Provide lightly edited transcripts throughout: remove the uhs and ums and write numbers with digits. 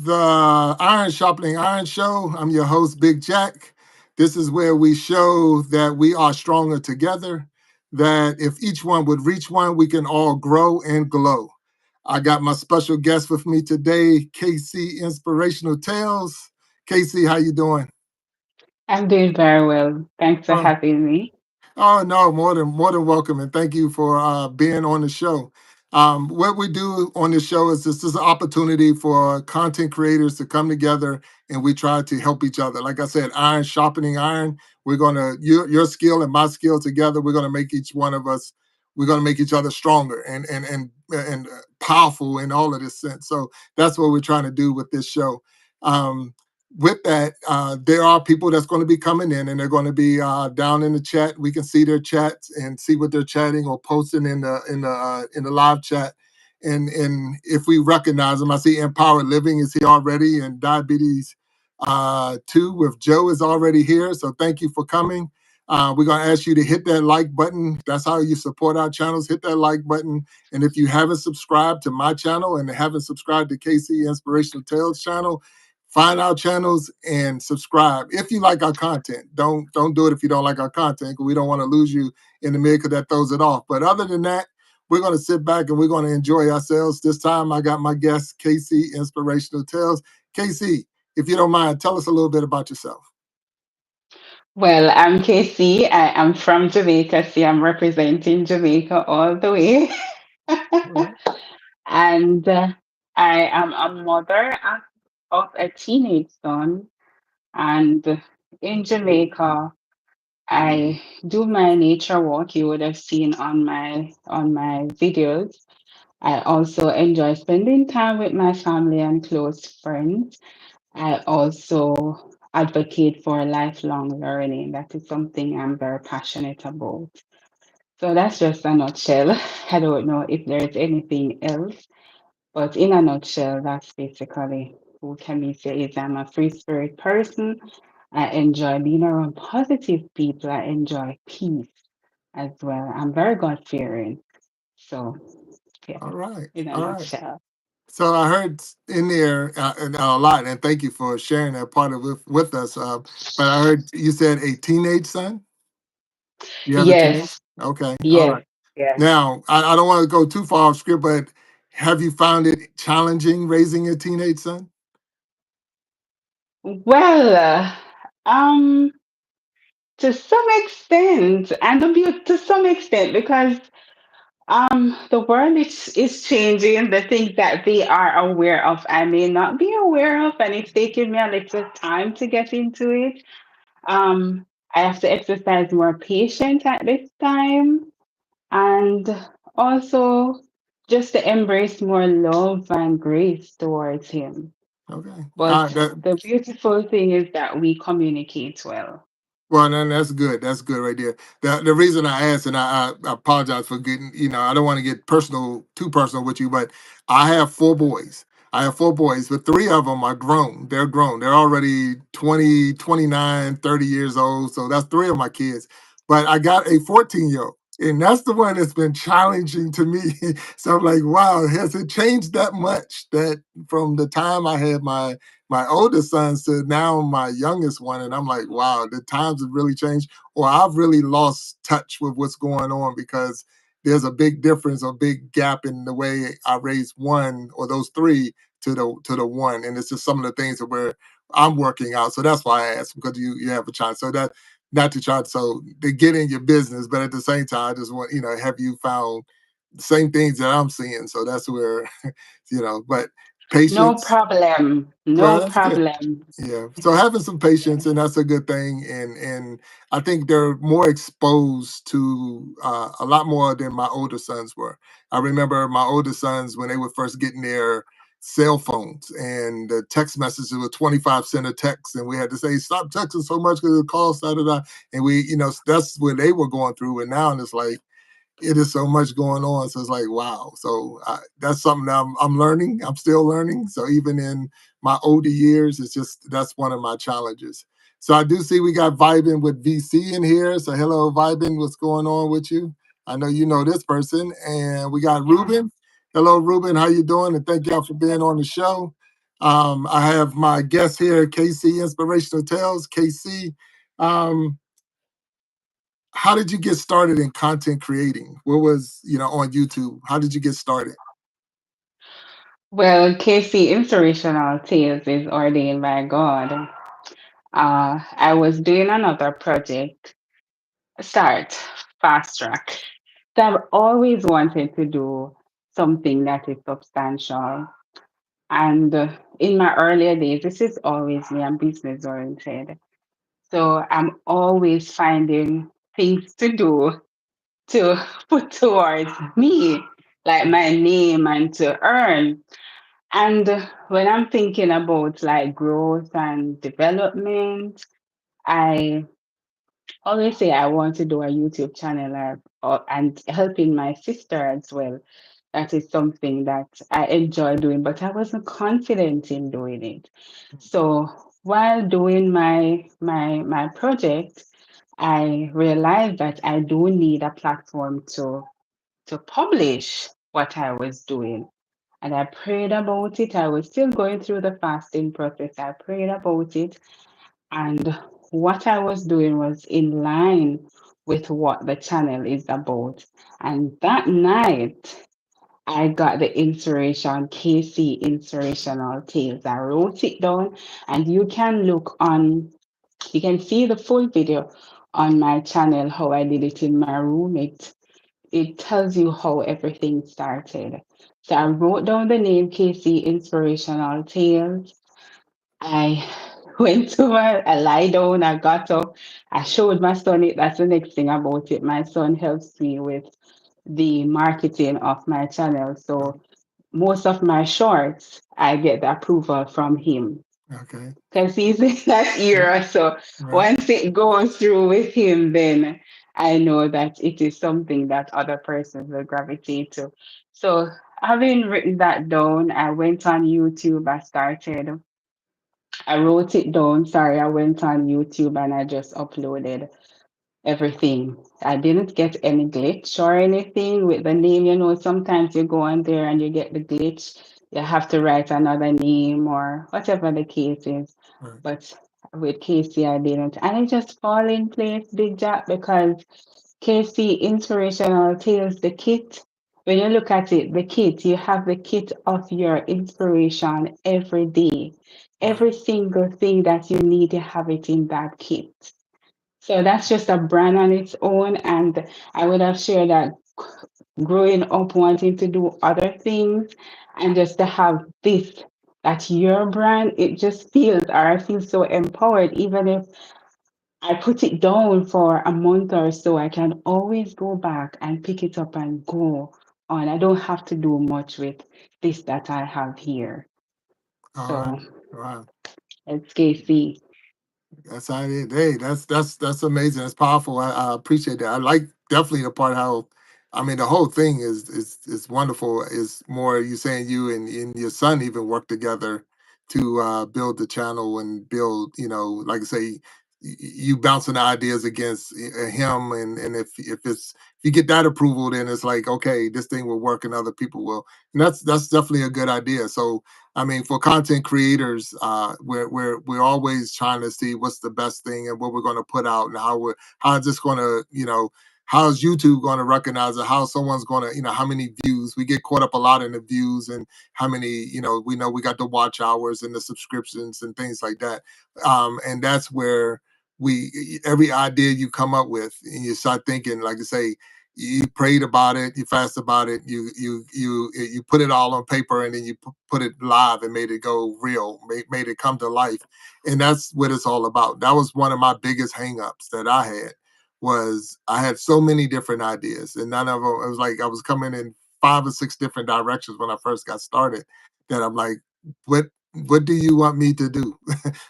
the Iron Sharpening Iron Show. I'm your host, Big Jack. This is where we show that we are stronger together, that if each one would reach one, we can all grow and glow. I got my special guest with me today, KC Inspirational Tales. KC, how you doing? I'm doing very well. Thanks for having me. Oh no, more than welcome, and thank you for being on the show. What we do on this show is this is an opportunity for content creators to come together, and we try to help each other. Like I said, iron sharpening iron. We're gonna your skill and my skill together. We're gonna make each one of us. We're gonna make each other stronger and powerful in all of this sense. So that's what we're trying to do with this show. Um, with that, there are people that's going to be coming in, and they're going to be down in the chat. We can see their chats and see what they're chatting or posting in the live chat. And if we recognize them, I see Empowered Living is here already, and Diabetes Two with Joe is already here. So thank you for coming. We're going to ask you to hit that like button. That's how you support our channels. Hit that like button. And if you haven't subscribed to my channel and haven't subscribed to KC Inspirational Tales channel, find our channels and subscribe if you like our content. Don't do it if you don't like our content, because we don't want to lose you in the mid, because that throws it off. But other than that, we're going to sit back and we're going to enjoy ourselves. This time I got my guest, KC Inspirational Tales. KC, if you don't mind, tell us a little bit about yourself. Well, I'm Casey. I am from Jamaica. See, I'm representing Jamaica all the way. All and I am a mother of a teenage son. And in Jamaica, I do my nature walk. You would have seen on my videos. I also enjoy spending time with my family and close friends. I also advocate for lifelong learning. That is something I'm very passionate about. So that's just a nutshell. I don't know if there's anything else, but in a nutshell, that's basically who can we say is I'm a free spirit person. I enjoy being around positive people. I enjoy peace as well. I'm very God fearing. So yeah, right. in a All right. nutshell. So I heard in there and a lot, and thank you for sharing that part of it with us. But I heard you said a teenage son. You have a teenage? Yes, Okay. All yes, right. yes. Now, I don't want to go too far off script, but have you found it challenging raising a teenage son? Well, to some extent, and to some extent, because the world is changing. The things that they are aware of, I may not be aware of, and it's taking me a little time to get into it. Um, I have to exercise more patience at this time, and also just to embrace more love and grace towards him. Okay. But That the beautiful thing is that we communicate well. Well, then that's good. That's good right there. The reason I asked, and I apologize for getting, I don't want to get personal, too personal with you, but I have four boys. I have four boys, but three of them are grown. They're grown. They're already 20, 29, 30 years old. So that's three of my kids. But I got a 14-year-old, and that's the one that's been challenging to me. So I'm like, wow, has it changed that much that from the time I had my oldest sons to now my youngest one, and I'm like, wow, the times have really changed, or I've really lost touch with what's going on, because there's a big difference, a big gap in the way I raised one or those three to the one, and it's just some of the things that I'm working out. So that's why I asked, because you have a child. So that, not to try to get in your business, but at the same time, I just want, have you found the same things that I'm seeing? So that's where, but No patience. problem. Well, No that's good. problem. Yeah. So having some patience, and that's a good thing. And I think they're more exposed to a lot more than my older sons were. I remember my older sons when they were first getting their cell phones, and the text messages were 25 cents a text, and we had to say stop texting so much because it costs da. And we, that's what they were going through. And now it's like it is so much going on. So it's like, wow. So that's something that I'm learning. I'm still learning. So even in my older years, it's just that's one of my challenges. So I do see we got Vibin with VC in here. So hello, Vibin. What's going on with you? I know you know this person. And we got Yeah. Ruben. Hello, Ruben. How you doing? And thank y'all for being on the show. I have my guest here, KC Inspirational Tales. KC, um, how did you get started in content creating? What was, on YouTube? How did you get started? Well, Casey, inspirational tales is ordained by God. I was doing another project, start fast track. So I've always wanted to do something that is substantial. And in my earlier days, this is always me, I'm business oriented. So I'm always finding things to do to put towards me, like my name and to earn. And when I'm thinking about like growth and development, I always say I want to do a YouTube channel and helping my sister as well. That is something that I enjoy doing, but I wasn't confident in doing it. So while doing my project, I realized that I do need a platform to publish what I was doing. And I prayed about it. I was still going through the fasting process. I prayed about it. And what I was doing was in line with what the channel is about. And that night, I got the inspiration, KC Inspirational Tales. I wrote it down, and you can see the full video on my channel, how I did it in my room. It tells you how everything started. So I wrote down the name KC Inspirational Tales. I I lie down, I got up, I showed my son it. That's the next thing about it. My son helps me with the marketing of my channel. So most of my shorts, I get the approval from him Okay. because he's in that Right. era. So Right. once it goes through with him, then I know that it is something that other persons will gravitate to. So having written that down, I went on YouTube. I wrote it down. Sorry, I went on YouTube and I just uploaded everything. I didn't get any glitch or anything with the name. Sometimes you go on there and you get the glitch. You have to write another name or whatever the case is. Right. But with Casey, I didn't. And it just fall in place, Big Jack, because Casey Inspirational Tales, the kit, when you look at it, the kit, you have the kit of your inspiration every day. Right. Every single thing that you need, you have it in that kit. So that's just a brand on its own. And I would have shared that growing up wanting to do other things and just to have this, that's your brand, it just feels, or I feel so empowered. Even if I put it down for a month or so, I can always go back and pick it up and go on. I don't have to do much with this that I have here. All right. So All right. it's KC. That's how it is. Hey, that's amazing. That's powerful. I appreciate that. I like definitely the part how, I mean, the whole thing is wonderful. Is more you saying you and your son even work together to build the channel and build. Like I say, you bouncing ideas against him, and if you get that approval, then it's like okay, this thing will work, and other people will. And that's definitely a good idea. So I mean, for content creators, we're always trying to see what's the best thing and what we're going to put out and how it's just going to how's YouTube going to recognize it, how someone's going to how many views. We get caught up a lot in the views and how many we know we got the watch hours and the subscriptions and things like that, and that's where every idea you come up with and you start thinking like I say you prayed about it, you fast about it, you put it all on paper, and then you put it live and made it go real, made it come to life, and that's what it's all about. That was one of my biggest hangups that I had was I had so many different ideas, and none of them. It was like I was coming in 5 or 6 different directions when I first got started. That I'm like, what what do you want me to do?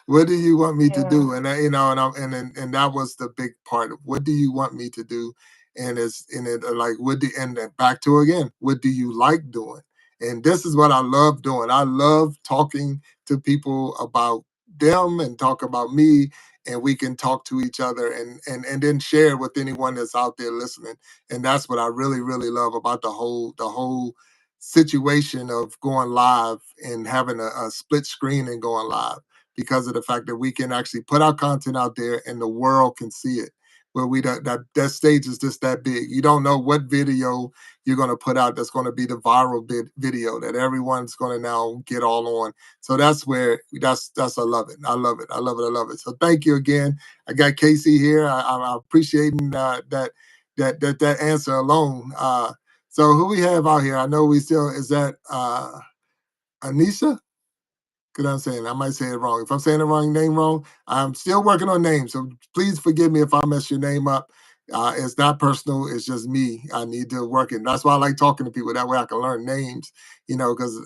What do you want me to Yeah. do? And and that was the big part of what do you want me to do, and it's in it like and then back to again, what do you like doing? And this is what I love doing. I love talking to people about them and talk about me, and we can talk to each other and then share with anyone that's out there listening. And that's what I really love about the whole situation of going live and having a split screen and going live because of the fact that we can actually put our content out there and the world can see it. Where we that stage is just that big. You don't know what video you're going to put out that's going to be the viral video that everyone's going to now get all on. So that's where that's I love it. I love it. I love it. I love it. So thank you again. I got Casey here. I'm appreciating that answer alone. So who we have out here? I know we still is that Anisha? Because I'm saying I might say it wrong. If I'm saying the wrong name wrong, I'm still working on names. So please forgive me if I mess your name up. It's not personal. It's just me. I need to work it. That's why I like talking to people. That way I can learn names. Because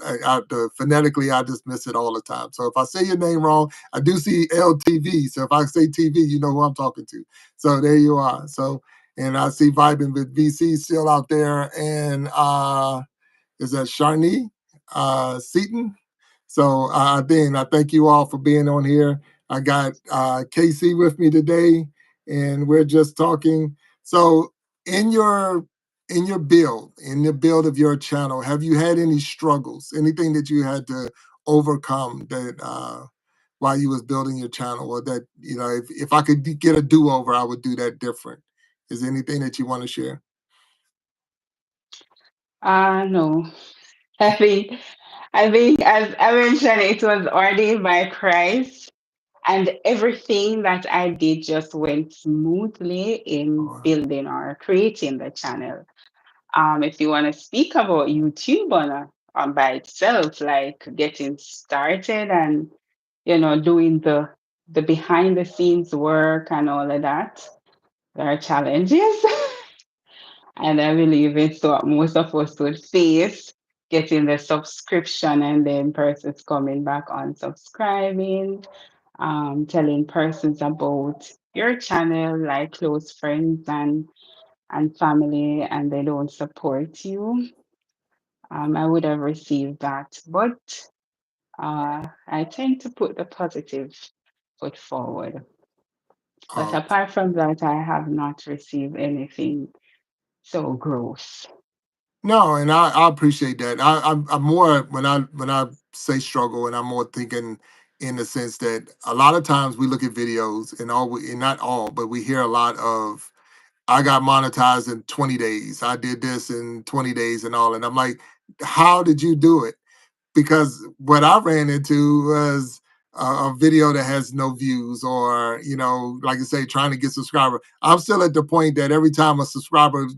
phonetically I just miss it all the time. So if I say your name wrong, I do see LTV. So if I say TV, you know who I'm talking to. So there you are. So and I see vibing with VC still out there. And is that Sharni Seaton? So then I thank you all for being on here. I got KC with me today, and we're just talking. So in your in the build of your channel, have you had any struggles? Anything that you had to overcome that while you was building your channel, or that if I could get a do over, I would do that different. Is there anything that you want to share? No. I think as I mentioned, it was ordained by Christ, and everything that I did just went smoothly in Or, building or creating the channel. If you want to speak about YouTube by itself, like getting started and doing the behind the scenes work and all of that, there are challenges. And I believe it's what most of us would face, getting the subscription and then persons coming back on subscribing, telling persons about your channel, like close friends and family, and they don't support you. I would have received that. But I tend to put the positive foot forward. But uh, apart from that, I have not received anything so gross. No, and I appreciate that. I'm more when I say struggle, and I'm more thinking in the sense that a lot of times we look at videos and not all, but we hear a lot of I got monetized in 20 days. I did this in 20 days and all, and I'm like, how did you do it? Because what I ran into was a video that has no views, or like I say, trying to get subscriber. I'm still at the point that every time a subscriber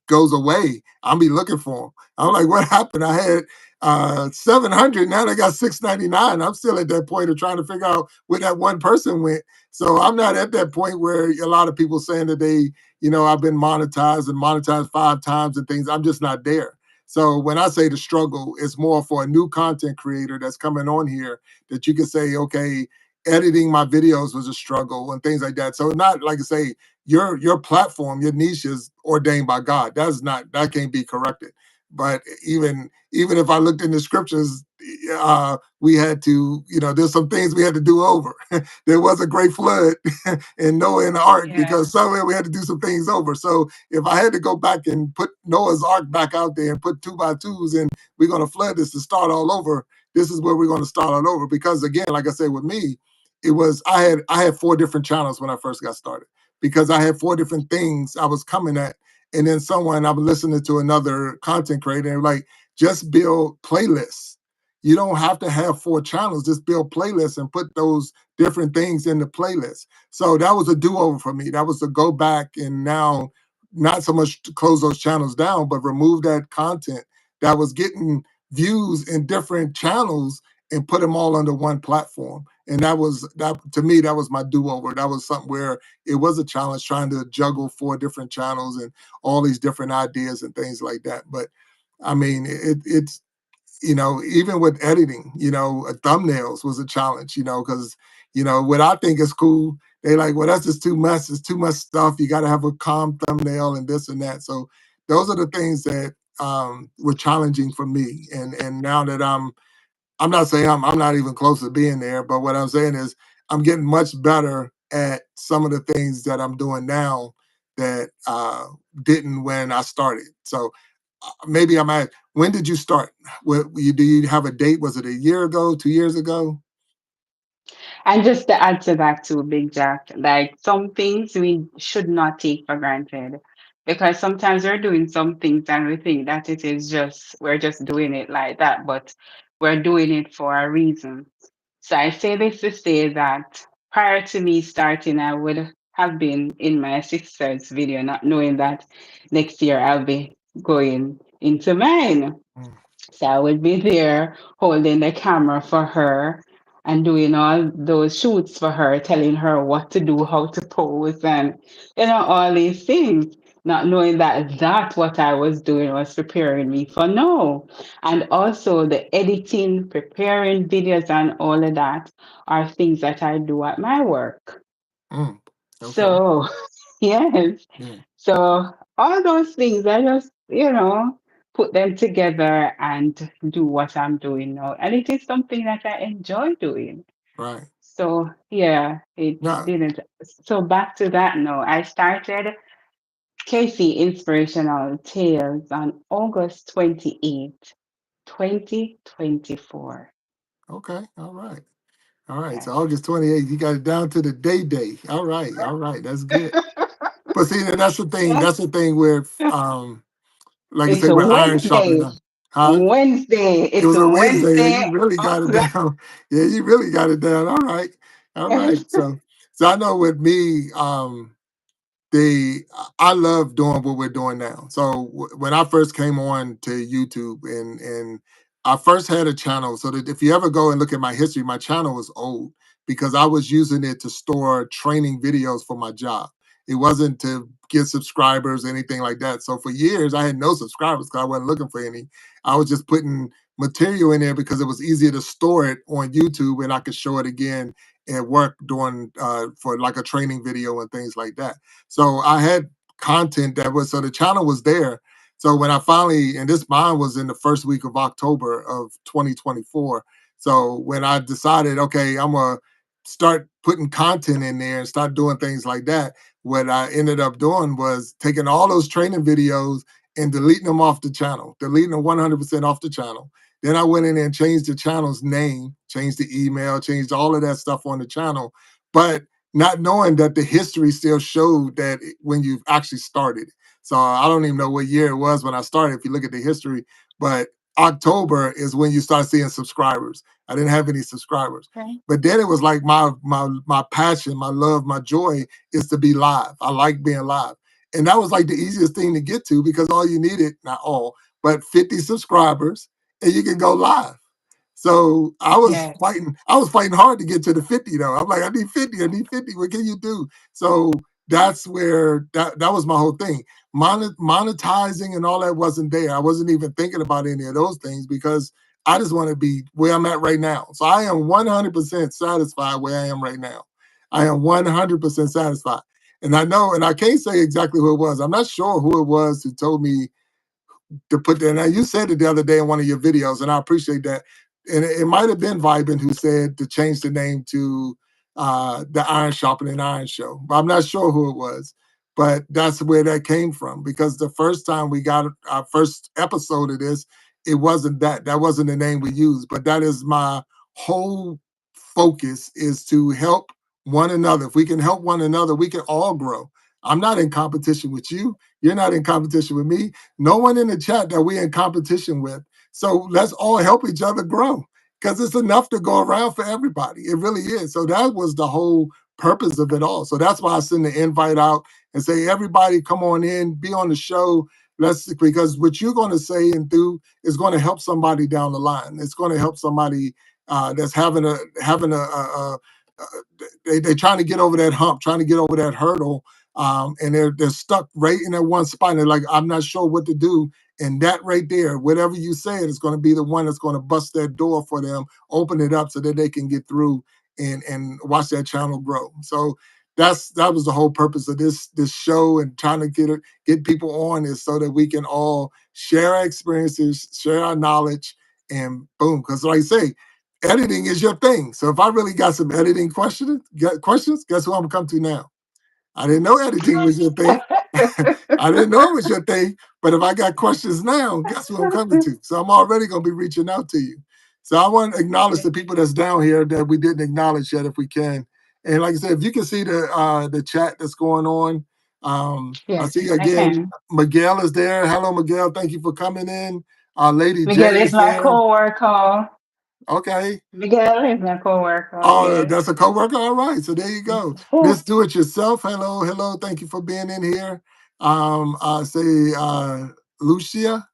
goes away, I'll be looking for them. I'm like, what happened? I had 700, now they got 699. I'm still at that point of trying to figure out where that one person went. So I'm not at that point where a lot of people saying that I've been monetized and monetized 5 times and things. I'm just not there. So when I say the struggle, it's more for a new content creator that's coming on here that you can say, okay, editing my videos was a struggle and things like that. So not like I say, your platform, your niche is ordained by God. That can't be corrected. But even if I looked in the scriptures, we had to, there's some things we had to do over. There was a great flood and Noah in the ark Yeah. because somewhere we had to do some things over. So if I had to go back and put Noah's ark back out there and put 2x2s and we're going to flood this to start all over, this is where we're going to start all over. Because again, like I said, with me, it was I had 4 different channels when I first got started because I had 4 different things I was coming at. And then someone I was listening to another content creator and like, just build playlists. You don't have to have 4 channels, just build playlists and put those different things in the playlist. So that was a do-over for me. That was to go back and now not so much to close those channels down, but remove that content that was getting views in different channels and put them all under one platform. And that to me, that was my do-over. That was something where it was a challenge trying to juggle 4 different channels and all these different ideas and things like that. But I mean, it's even with editing, thumbnails was a challenge, because what I think is cool, they like, well, that's just too much. It's too much stuff. You got to have a calm thumbnail and this and that. So those are the things that were challenging for me. And now that I'm not saying I'm not even close to being there, but what I'm saying is I'm getting much better at some of the things that I'm doing now that didn't when I started. So maybe I'm at, when did you start? Do you have a date? Was it a year ago, 2 years ago? And just to add to that too, Big Jack, like some things we should not take for granted because sometimes we're doing some things and we think that it is just, we're just doing it like that, but we're doing it for a reason. So I say this to say that prior to me starting, I would have been in my sixth sense video, not knowing that next year I'll be going into mine. Mm, So I would be there holding the camera for her and doing all those shoots for her, telling her what to do, how to pose, and all these things. Not knowing that what I was doing was preparing me for now. And also the editing, preparing videos, and all of that are things that I do at my work. mm, okay. So, yes. Yeah. So, all those things, I just, put them together and do what I'm doing now. And it is something that I enjoy doing. Right. So, yeah, it Now, didn't. So, back to that now. I started Casey Inspirational Tales on August 28th, 2024. okay. All right. All right. So Yes. August 28th, you got it down to the day. All right. All right. That's good. But see, that's the thing. Yeah. That's the thing where, like I It's say, a we're iron sharpening Wednesday. iron. Huh? It It's was a a Wednesday. Wednesday. You really got it August. down. Yeah, you really got it down. All right. All right. So I know with me, the I love doing what we're doing now. So when I first came on to YouTube, and I first had a channel, so that if you ever go and look at my history, my channel was old because I was using it to store training videos for my job. It wasn't to get subscribers, anything like that. So for years I had no subscribers because I wasn't looking for any. I was just putting material in there because it was easier to store it on YouTube and I could show it again at work doing for like a training video and things like that. So I had content that was, so the channel was there. So when I finally, and this mine was in the first week of October of 2024. So when I decided, okay, I'm gonna start putting content in there and start doing things like that, what I ended up doing was taking all those training videos and deleting them off the channel, deleting them 100% off the channel. Then I went in there and changed the channel's name, changed the email, changed all of that stuff on the channel. But not knowing that the history still showed that when you actually started. So I don't even know what year it was when I started. If you look at the history, but October is when you start seeing subscribers. I didn't have any subscribers, Okay. but then it was like my passion, my love, my joy is to be live. I like being live, and that was like the easiest thing to get to because all you needed, not all, but 50 subscribers, and you can go live. So Yes. I was fighting hard to get to the 50 though. I'm like, I need 50. What can you do? So that's where that was my whole thing. Monetizing and all that wasn't there. I wasn't even thinking about any of those things because I just want to be where I'm at right now. So I am 100% satisfied where I am right now. I am 100% satisfied. And I know, and I can't say exactly who it was. I'm not sure who it was who told me to put there. Now you said it the other day in one of your videos, and I appreciate that. And it might have been Vibin who said to change the name to the Iron Sharpening Iron Show, but I'm not sure who it was. But that's where that came from because the first time we got our first episode of this, it wasn't that. That wasn't the name we used. But that is my whole focus is to help one another. If we can help one another, we can all grow. I'm not in competition with you. You're not in competition with me. No one in the chat that we're in competition with. So let's all help each other grow because it's enough to go around for everybody. It really is. So that was the whole purpose of it all. So that's why I send the invite out and say, everybody come on in, be on the show. Let's, because what you're going to say and do is going to help somebody down the line. It's going to help somebody that's they're trying to get over that hump, trying to get over that hurdle, and they're stuck right in that one spot. And they're like, I'm not sure what to do. And that right there, whatever you said, is going to be the one that's going to bust that door for them, open it up so that they can get through and watch that channel grow. So that was the whole purpose of this show and trying to get people on is so that we can all share our experiences, share our knowledge, and boom. Because like I say, editing is your thing. So if I really got some editing questions, guess who I'm gonna come to now? I didn't know editing was your thing. I didn't know it was your thing, but if I got questions now, guess who I'm coming to? So I'm already going to be reaching out to you. So I want to acknowledge the people that's down here that we didn't acknowledge yet, if we can. And like I said, if you can see the chat that's going on, I Yes, see I again can. Miguel is there. Hello, Miguel. Thank you for coming in. Lady J Miguel is is my there. coworker. Okay. Miguel is my coworker. Oh, Yes. that's a coworker. All right. So there you go. Miss Do It Yourself. Hello, hello. Thank you for being in here. I say Lucia,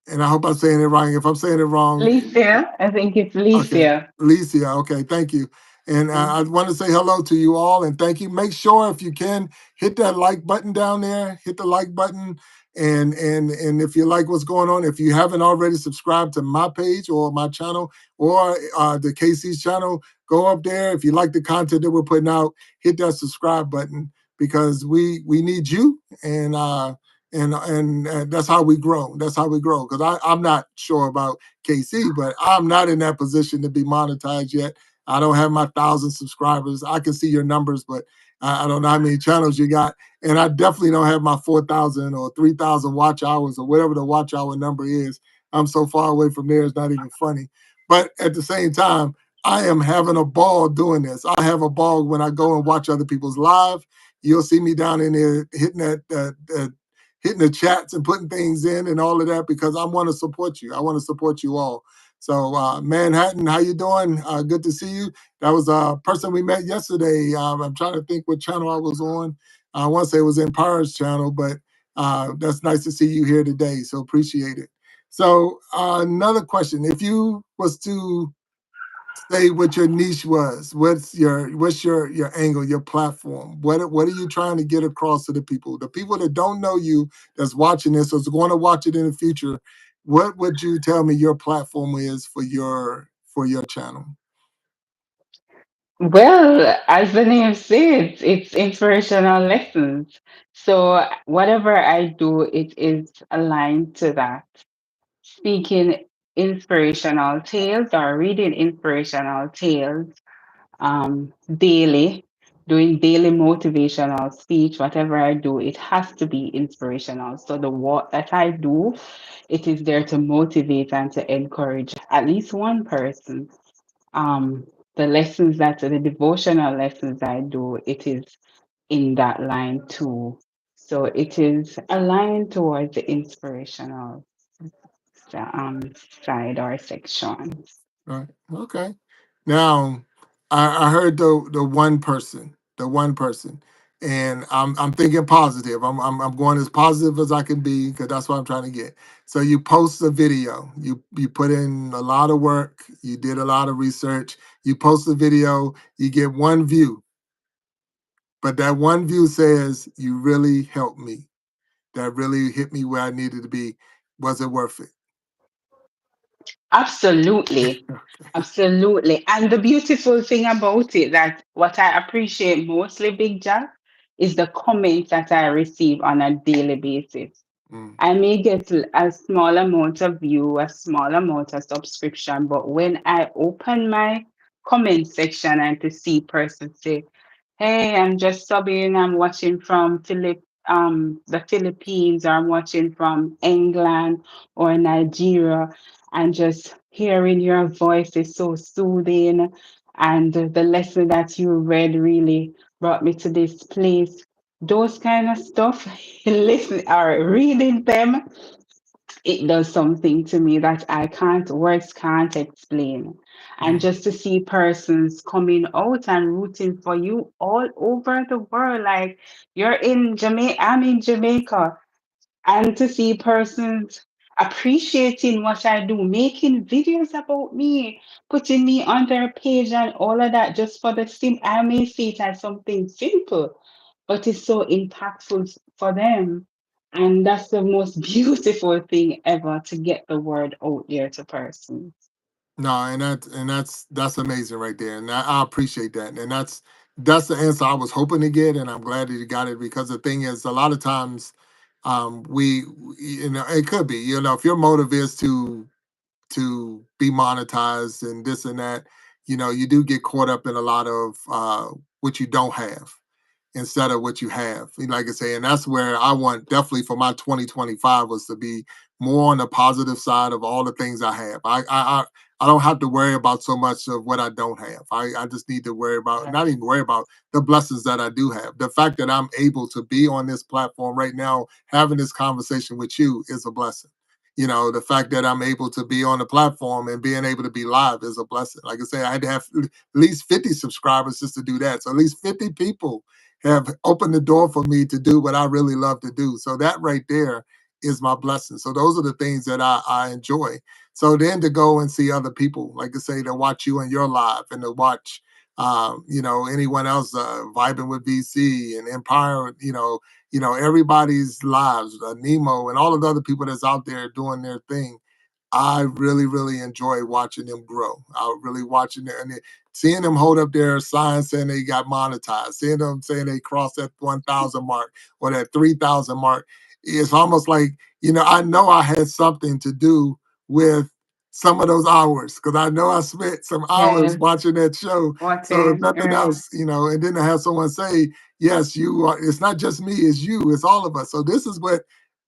and I hope I'm saying it right. If I'm saying it wrong, Licia. I think it's okay, Licia. Alicia. Okay, thank you. And I want to say hello to you all and thank you. Make sure if you can hit that like button down there. Hit the like button, and if you like what's going on, if you haven't already subscribed to my page or my channel or the KC's channel, go up there. If you like the content that we're putting out, hit that subscribe button because we need you and that's how we grow. That's how we grow. Because I'm not sure about KC, but I'm not in that position to be monetized yet. I don't have my 1,000 subscribers. I can see your numbers, but I don't know how many channels you got. And I definitely don't have my 4,000 or 3,000 watch hours or whatever the watch hour number is. I'm so far away from there, it's not even funny. But at the same time, I am having a ball doing this. I have a ball when I go and watch other people's live. You'll see me down in there hitting hitting the chats and putting things in and all of that because I want to support you. I want to support you all. So Manhattan, how you doing? Good to see you. That was a person we met yesterday. I'm trying to think what channel I was on. I want to say it was Empire's channel, but that's nice to see you here today. So appreciate it. So another question: if you was to say what your niche was, what's your angle, your platform? What are you trying to get across to the people? The people that don't know you that's watching this or is going to watch it in the future, what would you tell me your platform is for your channel? Well, as the name says, it's inspirational lessons. So whatever I do, it is aligned to that. Speaking inspirational tales or reading inspirational tales daily, doing daily motivational speech, whatever I do, it has to be inspirational. So the what that I do, it is there to motivate and to encourage at least one person. um the lessons that the devotional lessons I do, it is in that line too. So it is aligned towards the inspirational um side or section. Right. Okay. Now, I heard the one person, and I'm thinking positive. I'm going as positive as I can be because that's what I'm trying to get. So you post a video. You put in a lot of work. You did a lot of research. You post a video. You get one view, but that one view says you really helped me. That really hit me where I needed to be. Was it worth it? Absolutely. Absolutely. And the beautiful thing about it, that what I appreciate mostly, Big Jack, is the comments that I receive on a daily basis. Mm, I may get a small amount of view, a small amount of subscription, but when I open my comment section and to see persons say, "Hey, I'm just subbing. I'm watching from the Philippines, or I'm watching from England or Nigeria," and just hearing your voice is so soothing, and the lesson that you read really brought me to this place. Those kind of stuff, listen or reading them, it does something to me that I can't, words can't explain. And mm. just to see persons coming out and rooting for you all over the world, like you're in Jamaica, I'm in Jamaica, and to see persons appreciating what I do, making videos about me, putting me on their page and all of that, just for the I may see it as something simple, but it's so impactful for them. And that's the most beautiful thing ever, to get the word out there to persons. No, and that's amazing right there, and I appreciate that, and that's the answer I was hoping to get, and I'm glad that you got it because the thing is, a lot of times, it could be, if your motive is to be monetized and this and that, you do get caught up in a lot of what you don't have, instead of what you have. And like I say, and that's where I want definitely for my 2025 was to be more on the positive side of all the things I have. I don't have to worry about so much of what I don't have. I just need to worry about, Yes. not even worry about the blessings that I do have. The fact that I'm able to be on this platform right now, having this conversation with you is a blessing. You know, the fact that I'm able to be on the platform and being able to be live is a blessing. Like I say, I had to have at least 50 subscribers just to do that. So at least 50 people have opened the door for me to do what I really love to do. So that right there is my blessing. So those are the things that I enjoy. So then to go and see other people, like I say, to watch you in your live and to watch, anyone else vibing with VC and Empire, everybody's lives, Nemo and all of the other people that's out there doing their thing. I really, really enjoy watching them grow. I really watching them and seeing them hold up their sign saying they got monetized, seeing them saying they crossed that 1,000 mark or that 3,000 mark. It's almost like, I know I had something to do with some of those hours because I know I spent some hours Yes. watching that show. So if Watching. nothing else, and then to have someone say, yes, you are, it's not just me, it's you, it's all of us. So this is what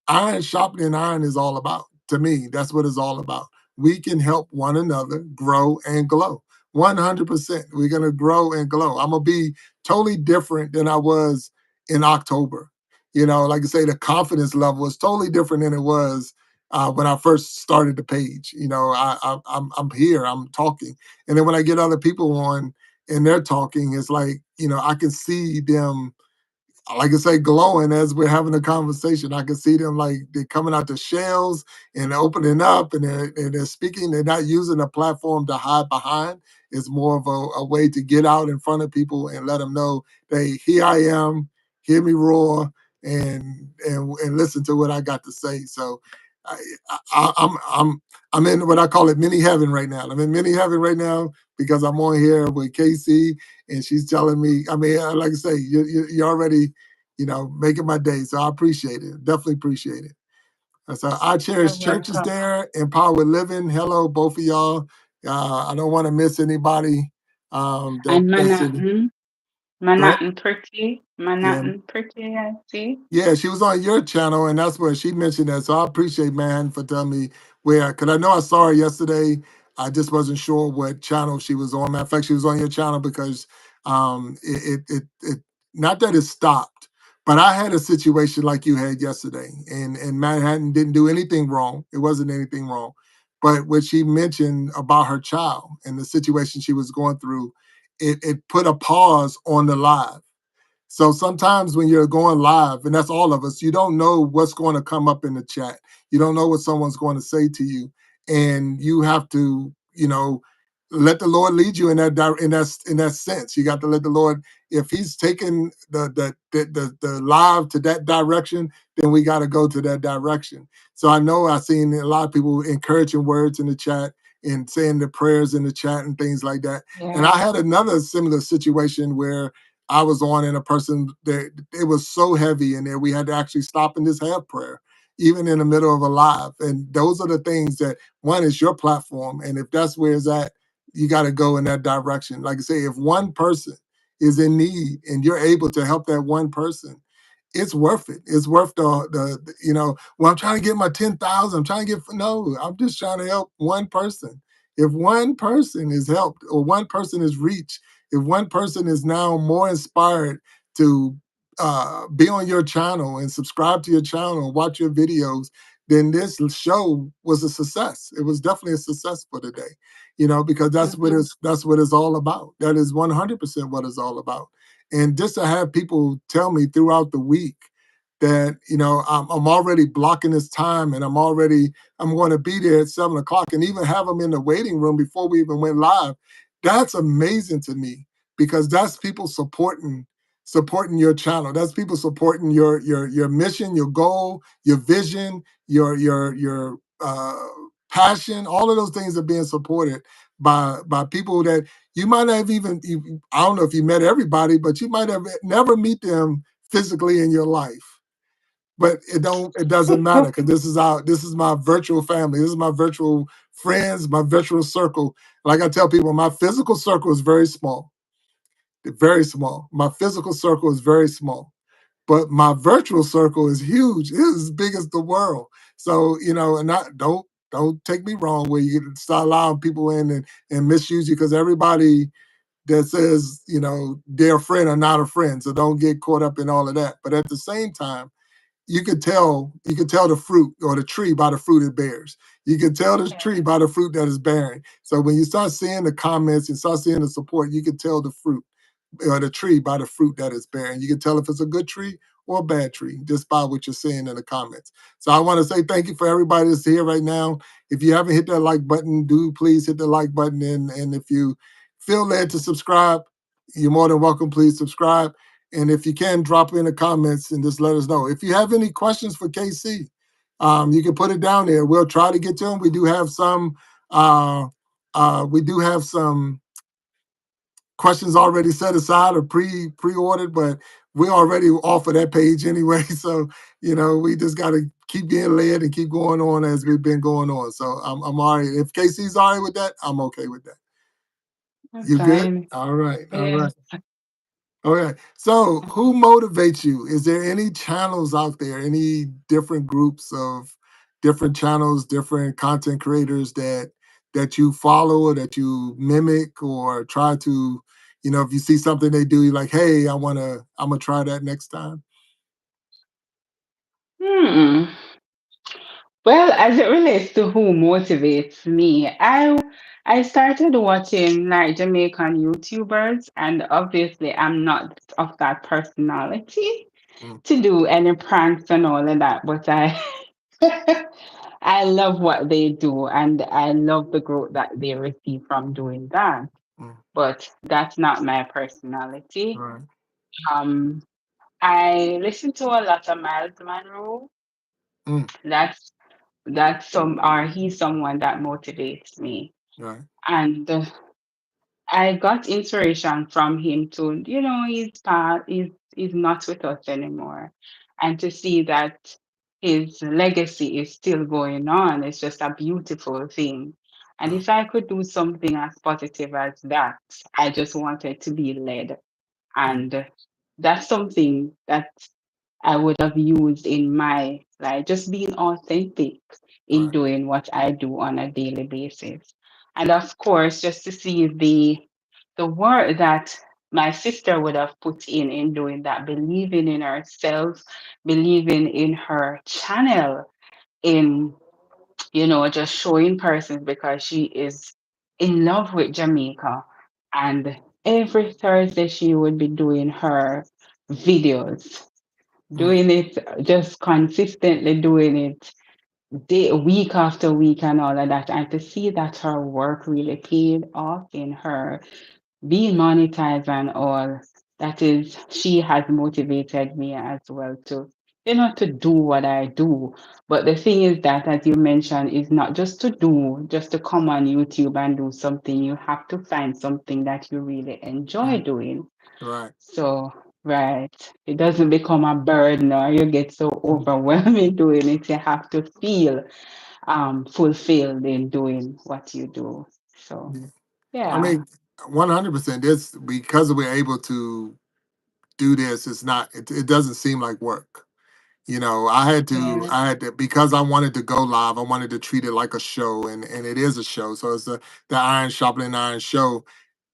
iron sharpening iron is all about. To me, that's what it's all about. We can help one another grow and glow. 100%. We're going to grow and glow. I'm going to be totally different than I was in October. Like I say, the confidence level is totally different than it was when I first started the page. I'm here, I'm talking. And then when I get other people on and they're talking, it's like, I can see them like I say, glowing as we're having a conversation. I can see them like they're coming out the shells and opening up and they're speaking. They're not using a platform to hide behind. It's more of a way to get out in front of people and let them know, hey, here I am, hear me roar and listen to what I got to say. So I, I'm in what I call it mini heaven right now. I'm in mini heaven right now because I'm on here with Casey and she's telling me, I mean, like I say, you're already, making my day. So I appreciate it. Definitely appreciate it. So I You're cherish churches welcome. there, empowered living. Hello, both of y'all. I don't want to miss anybody. And That's in. Go ahead. Yeah, Manhattan Pretty, I see. yeah, she was on your channel, and that's where she mentioned that. So I appreciate man for telling me where, because I know I saw her yesterday. I just wasn't sure what channel she was on. Matter of fact, she was on your channel because it not that it stopped, but I had a situation like you had yesterday, and Manhattan didn't do anything wrong. It wasn't anything wrong, but what she mentioned about her child and the situation she was going through, it put a pause on the live. So sometimes when you're going live, and that's all of us, you don't know what's going to come up in the chat. You don't know what someone's going to say to you, and you have to, let the Lord lead you in in that sense. You got to let the Lord. If He's taking the live to that direction, then we got to go to that direction. So I know I've seen a lot of people encouraging words in the chat and saying the prayers in the chat and things like that. And I Yes. had another similar situation where I was on and a person that it was so heavy in there we had to actually stop and just have prayer, even in the middle of a live. And those are the things that one is your platform, and if that's where it's at, you got to go in that direction. Like I say, if one person is in need and you're able to help that one person, it's worth it. It's worth well, I'm trying to get my 10,000. I'm trying to get, no, I'm just trying to help one person. If one person is helped or one person is reached, if one person is now more inspired to be on your channel and subscribe to your channel and watch your videos, then this show was a success. It was definitely a success for today, because Mhm. that's what it's all about. That is 100% what it's all about. And just to have people tell me throughout the week that I'm already blocking this time and I'm going to be there at 7 o'clock and even have them in the waiting room before we even went live. That's amazing to me because that's people supporting your channel. That's people supporting your mission, your goal, your vision, your passion. All of those things are being supported by people that you might have even. I don't know if you met everybody, but you might have never meet them physically in your life. But it doesn't matter because this is my virtual family. This is my virtual friends, my virtual circle. Like I tell people, my physical circle is very small very small. My physical circle is very small, but my virtual circle is huge. It's as big as the world. So, and I don't take me wrong where you start allowing people in and misuse you, because everybody that says, they're a friend are not a friend. So don't get caught up in all of that. But at the same time, you could tell the fruit or the tree by the fruit it bears. You can tell the tree by the fruit that is bearing. So when you start seeing the comments and start seeing the support, you can tell the fruit or the tree by the fruit that it's bearing. You can tell if it's a good tree or a bad tree just by what you're seeing in the comments. So I want to say thank you for everybody that's here right now. If you haven't hit that like button, do please hit the like button. And if you feel led to subscribe, you're more than welcome. Please subscribe. And if you can, drop in the comments and just let us know. If you have any questions for KC, you can put it down there. We'll try to get to them. We do have some. We do have some questions already set aside or pre-ordered, but we're already off of that page anyway. So we just got to keep being led and keep going on as we've been going on. So I'm all right. If Casey's all right with that, I'm okay with that. I'm You good? fine. All right. All Yeah. right. Okay. So who motivates you? Is there any channels out there, any different groups of different channels, different content creators that you follow or that you mimic or try to, if you see something they do, you're like, hey, I'm gonna try that next time. Hmm. Well, as it relates to who motivates me, I started watching like Jamaican YouTubers, and obviously I'm not of that personality Mm, to do any pranks and all of that, but I I love what they do and I love the growth that they receive from doing that. mm, But that's not my personality. right. Um, I listen to a lot of Miles Monroe. Mm, That's he's someone that motivates me. right. And I got inspiration from him to, he's not with us anymore. And to see that his legacy is still going on, it's just a beautiful thing. And Right. if I could do something as positive as that, I just wanted to be led. Mm, And that's something that I would have used in my like just being authentic in right. doing what I do on a daily basis. And of course, just to see the work that my sister would have put in doing that, believing in herself, believing in her channel, in just showing persons because she is in love with Jamaica. And every Thursday she would be doing her videos, Mm, doing it just consistently doing it day week after week and all of that, and to see that her work really paid off in her being monetized and all, that is, she has motivated me as well to to do what I do. But the thing is that, as you mentioned, is not just to do, just to come on YouTube and do something. You have to find something that you really enjoy mm, doing. right. So, right, it doesn't become a burden or you get so Mm, overwhelming doing it. You have to feel fulfilled in doing what you do. So, yeah. I yeah, mean, 100%. This because we're able to do this. It's not. It doesn't seem like work. yeah, I had to, because I wanted to go live. I wanted to treat it like a show, and it is a show. So it's the Iron Sharpening Iron show.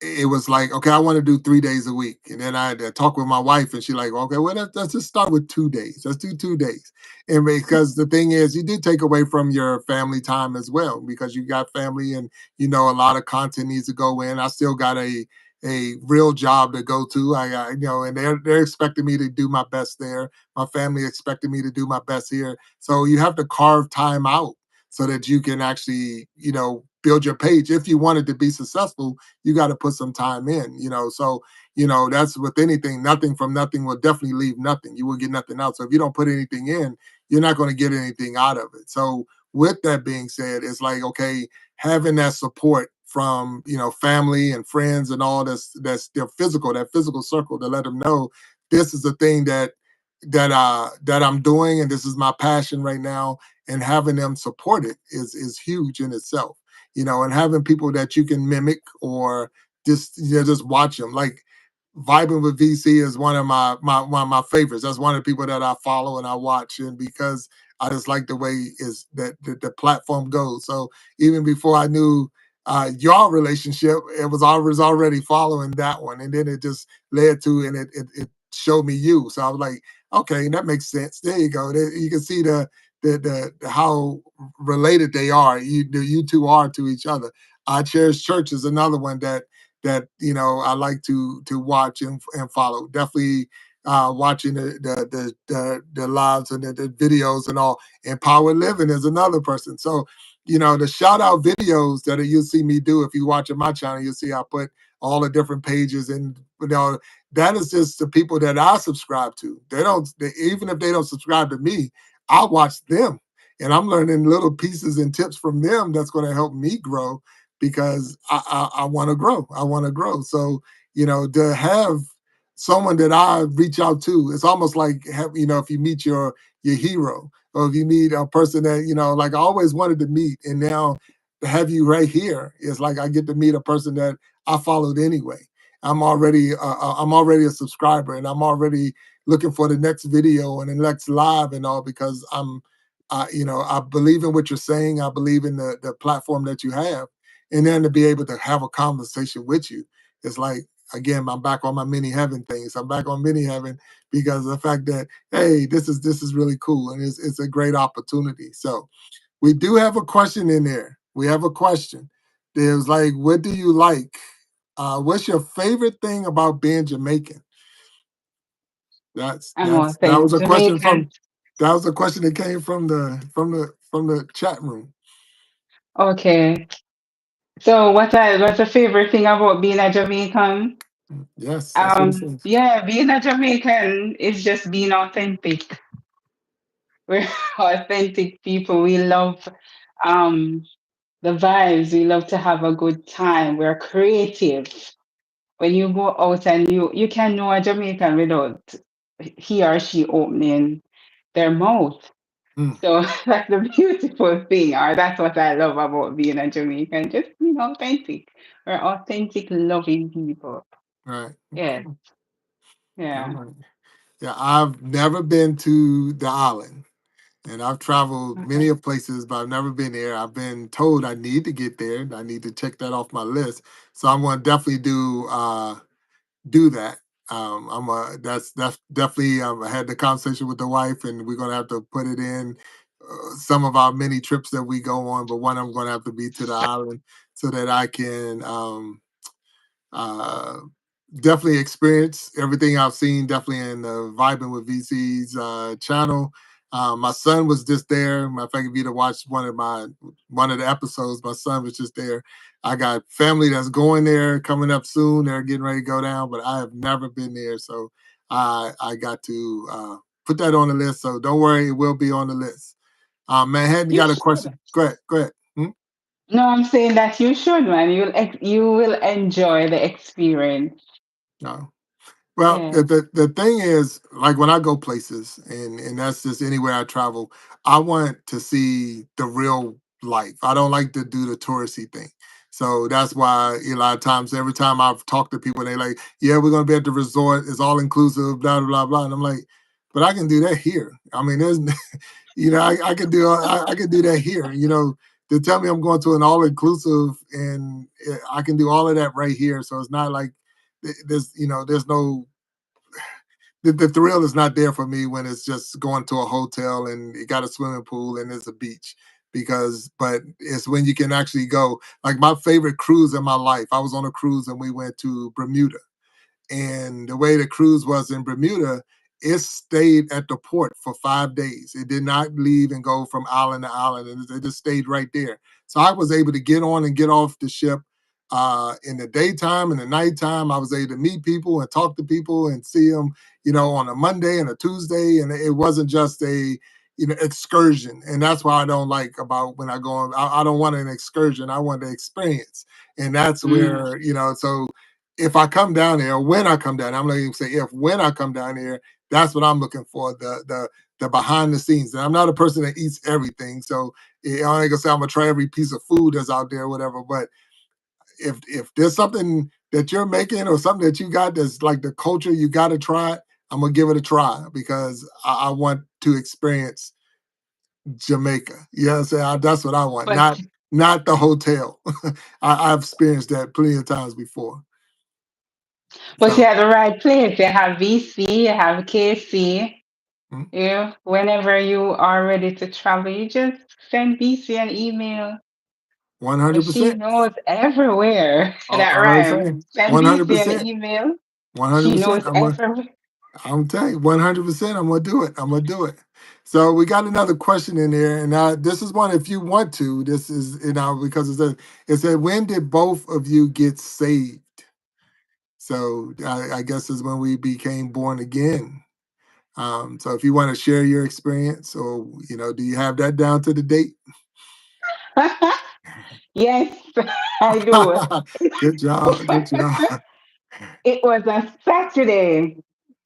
It was like, okay, I want to do 3 days a week, and then I had to talk with my wife, and she like, okay, well, let's just start with 2 days. Let's do 2 days, and because the thing is, you do take away from your family time as well, because you got family, and a lot of content needs to go in. I still got a real job to go to. I got, and they're expecting me to do my best there. My family expected me to do my best here. So you have to carve time out so that you can actually, build your page. If you wanted to be successful, you got to put some time in. So, that's with anything, nothing from nothing will definitely leave nothing. You will get nothing out. So if you don't put anything in, you're not going to get anything out of it. So with that being said, it's like, okay, having that support from, family and friends and all that's their that physical circle to let them know this is the thing that I'm doing, and this is my passion right now, and having them support it is huge in itself. And having people that you can mimic or just watch them. Like Vibing with VC is one of my favorites. That's one of the people that I follow and I watch, and because I just like the way is that the platform goes. So even before I knew your relationship, I was already following that one, and then it just led to and it showed me you. So I was like, okay, that makes sense. There you go. There, you can see the how related they are. You two are to each other. Cherish Church is another one that I like to watch and follow. Definitely watching the lives and the videos and all. Empowered Living is another person. So the shout out videos that you'll see me do if you watch on my channel, you'll see I put all the different pages and that is just the people that I subscribe to. Even if they don't subscribe to me, I watch them. And I'm learning little pieces and tips from them that's going to help me grow because I want to grow. I want to grow. So, to have someone that I reach out to, it's almost like if you meet your hero or if you meet a person that, like I always wanted to meet and now to have you right here, it's like I get to meet a person that I followed anyway. I'm already a subscriber and I'm already looking for the next video and the next live and all because I believe in what you're saying. I believe in the platform that you have and then to be able to have a conversation with you, it's like again, I'm back on my mini heaven things. I'm back on mini heaven because of the fact that hey, this is really cool and it's a great opportunity. So we do have a question in there. We have a question. There's like, what do you like? What's your favorite thing about being Jamaican? I'm That was authentic a question Jamaican. from that was a question that came from the chat room. Okay. So what's the favorite thing about being a Jamaican? Yes, that's what it says. Yeah, being a Jamaican is just being authentic. We're authentic people. We love um the vibes. We love to have a good time. We're creative. When you go out and you can know a Jamaican without he or she opening their mouth. Mm, So that's the beautiful thing, or that's what I love about being a Jamaican. Just being authentic. We're authentic, loving people. right. Yes, Okay. All yeah. right. Yeah, I've never been to the island. And I've traveled many Okay. of places, but I've never been there. I've been told I need to get there. I need to check that off my list. So I'm going to definitely do that. That's definitely. I had the conversation with the wife, and we're going to have to put it in some of our many trips that we go on. But one, I'm going to have to be to the island so that I can uh, definitely experience everything I've seen. Definitely in the Vibing with VC's channel. My son was just there. Matter of fact, if you'd have watched one of the episodes, my son was just there. I got family that's going there coming up soon. They're getting ready to go down, but I have never been there, so I got to put that on the list. So don't worry, it will be on the list. Manhattan, you You got a should. question? Go ahead. Go ahead. Hmm? No, I'm saying that you should, man. You will enjoy the experience. No. Well, Yeah. the thing is, like when I go places, and that's just anywhere I travel, I want to see the real life. I don't like to do the touristy thing. So that's why a lot of times, every time I've talked to people, they like, yeah, we're gonna be at the resort, it's all inclusive, blah blah blah blah. And I'm like, but I can do that here. I mean, there's, I can I can do that here. To tell me I'm going to an all inclusive and I can do all of that right here. So it's not like there's no the thrill is not there for me when it's just going to a hotel and it got a swimming pool and there's a beach but it's when you can actually go like my favorite cruise in my life. I was on a cruise and we went to Bermuda, and the way the cruise was in Bermuda, it stayed at the port for 5 days. It did not leave and go from island to island, and it just stayed right there. So I was able to get on and get off the ship in the daytime and the nighttime. I was able to meet people and talk to people and see them, on a Monday and a Tuesday, and it wasn't just a excursion. And that's why I don't like about when I go on. I don't want an excursion. I want the experience, and that's Mm. where So if I come down there, when I come down, I'm not even say if when I come down here, that's what I'm looking for. The behind the scenes. And I'm not a person that eats everything. So I ain't gonna say I'm gonna try every piece of food that's out there, whatever, but if there's something that you're making or something that you got that's like the culture, you got to try it. I'm gonna give it a try because I want to experience Jamaica. You know what I'm saying? That's what I want, But not the hotel. I've experienced that plenty of times before. you're So at the right place. You have VC, you have KC. mm, Whenever you are ready to travel, you just send VC an email. But she 100%. knows everywhere. That I was rhymes. saying Send VC an 100%. email. She 100%. knows everywhere. I'm telling you, 100%. I'm gonna do it. I'm gonna do it. So we got another question in there, and this is one. If you want to, this is because it said, when did both of you get saved? So I guess is when we became born again. So if you want to share your experience, or do you have that down to the date? Yes, I do. Good job. Good job. It was a Saturday,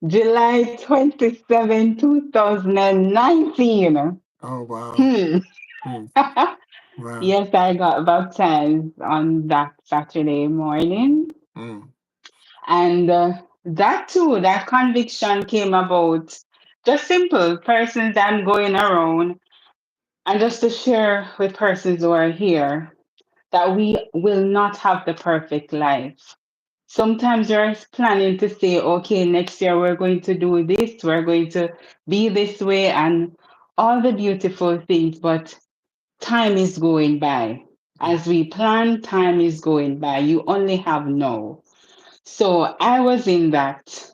July 27, 2019. Oh wow. Hmm. Mm, wow. Yes, I got baptized on that Saturday morning. Mm, And that too, that conviction came about just simple persons I'm going around, and just to share with persons who are here that we will not have the perfect life. Sometimes you're planning to say, okay, next year we're going to do this, we're going to be this way, and all the beautiful things, but time is going by. mm, As we plan, time is going by. You only have now. So I was in that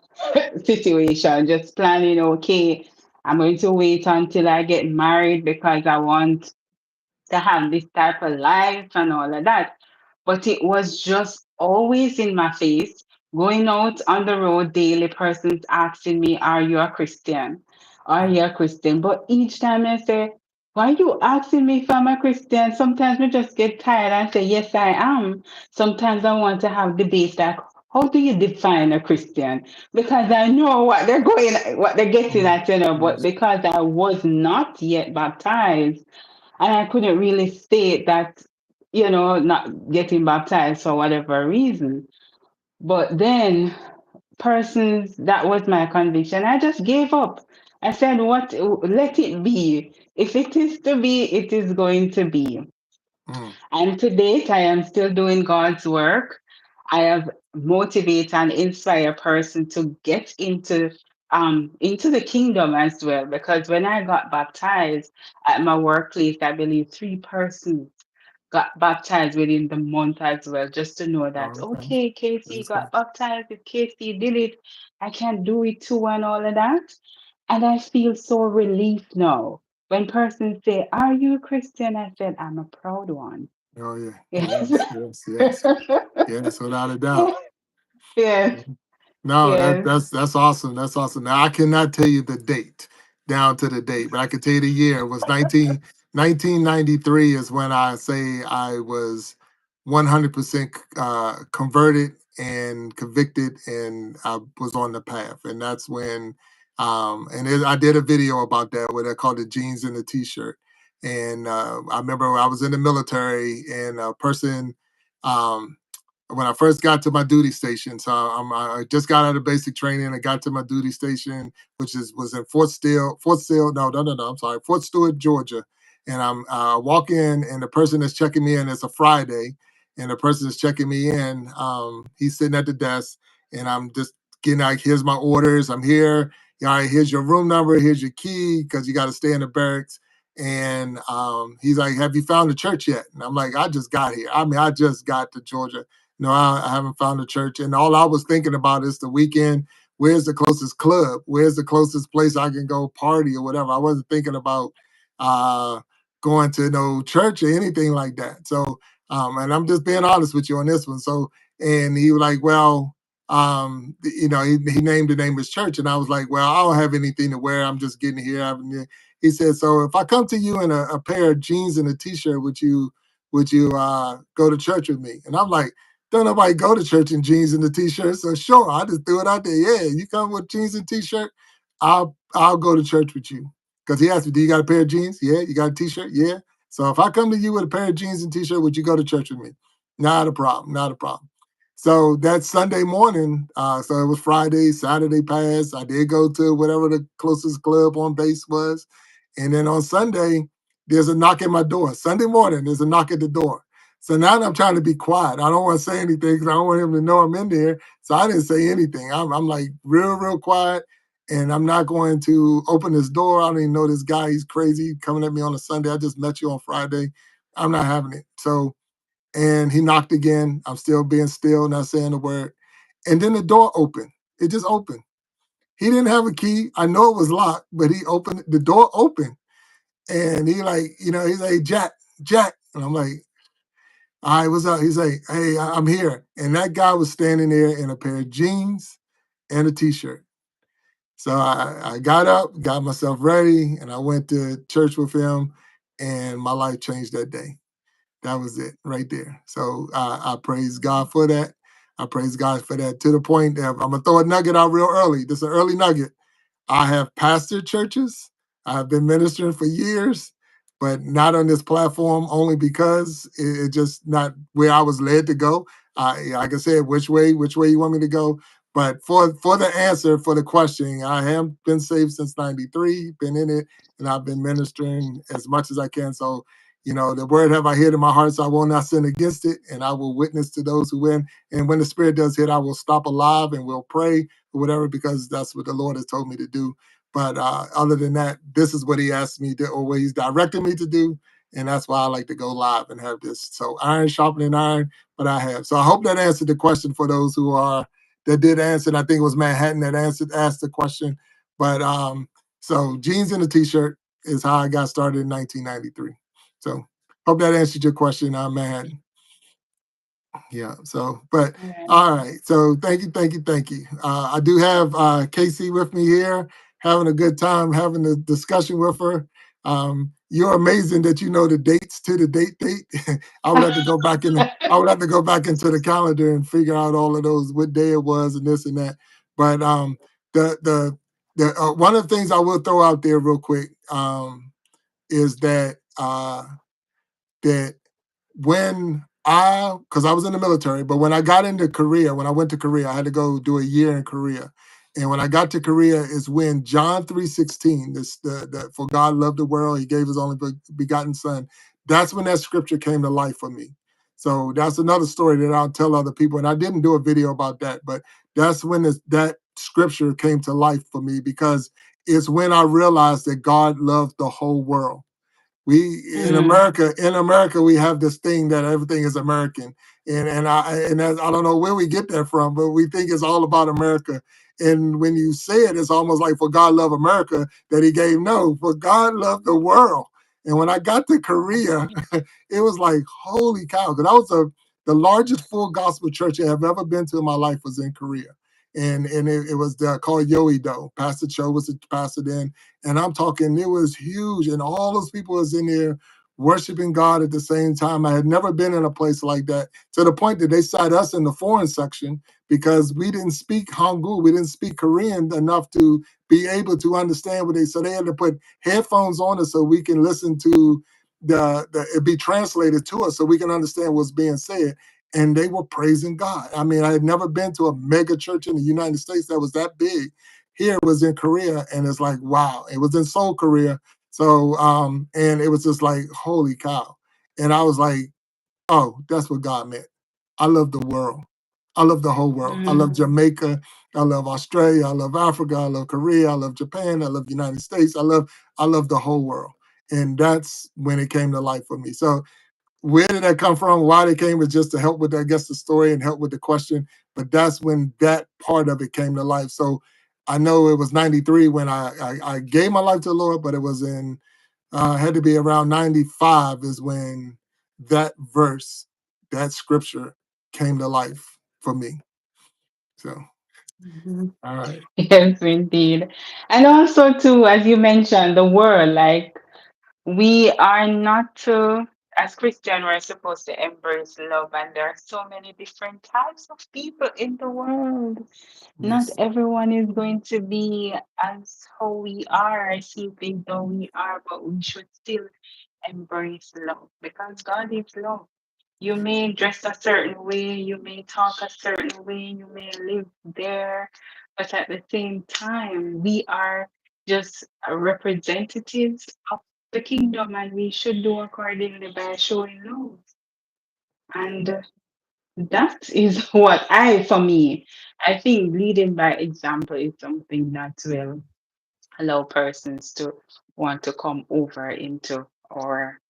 situation, just planning, okay, I'm going to wait until I get married because I want to have this type of life and all of that. But it was just always in my face. Going out on the road daily, persons asking me, are you a Christian? Are mm, you a Christian? But each time I say, why you asking me if I'm a Christian? Sometimes I just get tired and say, yes, I am. Sometimes I want to have debates like, how do you define a Christian? Because I know what they're getting mm, at, but yes. because I was not yet baptized, and I couldn't really state that, not getting baptized for whatever reason. But then, persons, that was my conviction. I just gave up. I said, what, let it be. If it is to be, it is going to be. Mm, And to date, I am still doing God's work. I have motivated and inspire a person to get into the kingdom as well. Because when I got baptized at my workplace, I believe 3 persons got baptized within the month as well, just to know that okay. okay, Casey Praise God. got baptized. If Casey did it, I can do it too, and all of that. And I feel so relieved now. When persons say, are you a Christian? I said, I'm a proud one. Oh yeah. Yes. Yes. Yes. Yes. Yes. Without a doubt. Yes. No, Yes. that's awesome. That's awesome. Now I cannot tell you the date down to the date, but I can tell you the year. It was 1993 is when I say I was 100% converted and convicted, and I was on the path. And that's when, I did a video about that where they called it jeans and a t-shirt. And I remember I was in the military, and a person, um, when I first got to my duty station. So I just got out of basic training. I got to my duty station, which was in Fort Steele. No, no, no, no. I'm sorry, Fort Stewart, Georgia. And I'm walk in, and the person that's checking me in, it's a Friday, and the person that's checking me in, he's sitting at the desk, and I'm just getting like, here's my orders. I'm here. All right, here's your room number. Here's your key because you got to stay in the barracks. And he's like, have you found a church yet? And I'm like, I just got here. I mean, I just got to Georgia. No, I haven't found a church. And all I was thinking about is the weekend. Where's the closest club? Where's the closest place I can go party or whatever? I wasn't thinking about uh, going to no church or anything like that. So, and I'm just being honest with you on this one. So, and he was like, well, he named the name of his church. And I was like, well, I don't have anything to wear. I'm just getting here. He said, so if I come to you in a pair of jeans and a t-shirt, would you go to church with me? And I'm like, don't nobody go to church in jeans and a t-shirt. So sure, I just threw it out there. Yeah, you come with jeans and t-shirt, I'll go to church with you. Because he asked me, do you got a pair of jeans? Yeah. You got a t-shirt? Yeah. So if I come to you with a pair of jeans and t-shirt, would you go to church with me? Not a problem. Not a problem. So that Sunday morning, so it was Friday, Saturday passed. I did go to whatever the closest club on base was. And then on Sunday, there's a knock at my door. Sunday morning, there's a knock at the door. So now I'm trying to be quiet. I don't want to say anything because I don't want him to know I'm in there. So I didn't say anything. I'm like real quiet. And I'm not going to open this door. I don't even know this guy. He's crazy coming at me on a Sunday. I just met you on Friday. I'm not having it. So and he knocked again. I'm still being still, not saying a word. And then the door opened. It just opened. He didn't have a key. I know it was locked, but he opened the door open. And he like, he's like, Jack, Jack. And I'm like, all right, what's up? He's like, hey, I'm here. And that guy was standing there in a pair of jeans and a t-shirt. So I got up, got myself ready, and I went to church with him, and my life changed that day. That was it right there. So I praise God for that. I praise God for that to the point that I'm gonna throw a nugget out real early. This is an early nugget. I have pastored churches. I have been ministering for years, but not on this platform only because it just not where I was led to go. Like I said, which way you want me to go? But for the answer for the question, I have been saved since '93, been in it, and I've been ministering as much as I can. So, the word have I hid in my heart, so I will not sin against it, and I will witness to those who win. And when the Spirit does hit, I will stop alive and we'll pray or whatever, because that's what the Lord has told me to do. But other than that, this is what He asked me to, or what He's directed me to do, and that's why I like to go live and have this. So iron sharpening iron, but I have. So I hope that answered the question for those who are that did answer. And I think it was Manhattan that asked the question. But so jeans and a t-shirt is how I got started in 1993. So hope that answered your question, Manhattan. Yeah. So, but Right. all right. So thank you. I do have Casey with me here, having a good time having a discussion with her. You're amazing that you know the dates to the date. I would have to go back in. I would have to go back into the calendar and figure out all of those what day it was and this and that. But the the one of the things I will throw out there real quick is that because I was in the military, but when I got into Korea, when I went to Korea, I had to go do a year in Korea. And when I got to Korea is when John 3:16, this the for God loved the world, He gave His only begotten Son. That's when that scripture came to life for me. So that's another story that I'll tell other people. And I didn't do a video about that, but that's when that scripture came to life for me, because it's when I realized that God loved the whole world. We Mm. In America, we have this thing that everything is American, I don't know where we get that from, but we think it's all about America. And when you say it, it's almost like for God loved America that He gave. No, for God loved the world. And when I got to Korea, it was like holy cow, because the largest full gospel church I have ever been to in my life was in Korea. And it was called Yoido. Pastor Cho was the pastor then, and I'm talking, it was huge, and all those people was in there worshiping God at the same time. I had never been in a place like that, to the point that they sat us in the foreign section because we didn't speak Hangul, we didn't speak Korean enough to be able to understand what they. So they had to put headphones on us so we can listen to the it be translated to us so we can understand what's being said. And they were praising God. I mean, I had never been to a mega church in the United States that was that big. Here it was in Korea, and it's like, wow. It was in Seoul, Korea. So and it was just like, holy cow. And I was like, oh, that's what God meant. I love the world. I love the whole world. I love Mm. Jamaica. I love Australia. I love Africa. I love Korea. I love Japan. I love the United States. I love the whole world. And that's when it came to life for me. So where did that come from? Why they came was just to help with, I guess, the story and help with the question. But that's when that part of it came to life. So I know it was '93 when I gave my life to the Lord, but it was had to be around '95 is when that verse, that scripture came to life for me. So, Mhm. all right. Yes, indeed. And also, too, as you mentioned, the world, like we are not to, as Christian, we're supposed to embrace love, and there are so many different types of people in the world. Not Yes. everyone is going to be as how we are, as sleeping though we are, but we should still embrace love because God is love. You may dress a certain way, you may talk a certain way, you may live there, but at the same time, we are just representatives of the kingdom, and we should do accordingly by showing love. And that is what for me, I think leading by example is something that will allow persons to want to come over into our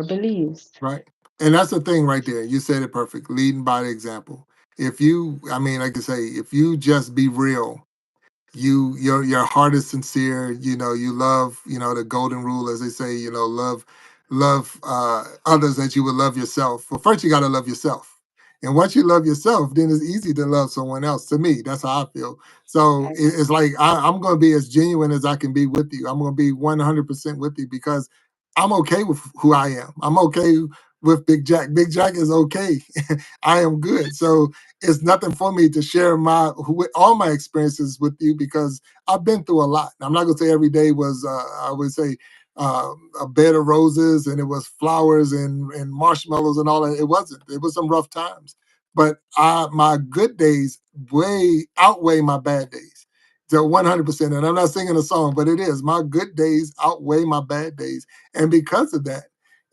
beliefs. Right. And that's the thing right there. You said it perfect. Leading by the example. If you, I mean, like I say, if you just be real, your heart is sincere, you love, the golden rule, as they say, love others as you would love yourself. Well, first you got to love yourself, and once you love yourself, then it's easy to love someone else. To me, that's how I feel. So Right. it's like I'm going to be as genuine as I can be with you. I'm going to be 100% with you because I'm okay with who I am. I'm okay with Big Jack. Big Jack is okay. I am good. So it's nothing for me to share all my experiences with you because I've been through a lot. I'm not gonna say every day was I would say a bed of roses and it was flowers and marshmallows and all that. It wasn't. It was some rough times, but my good days way outweigh my bad days. So 100%. And I'm not singing a song, but it is my good days outweigh my bad days, and because of that.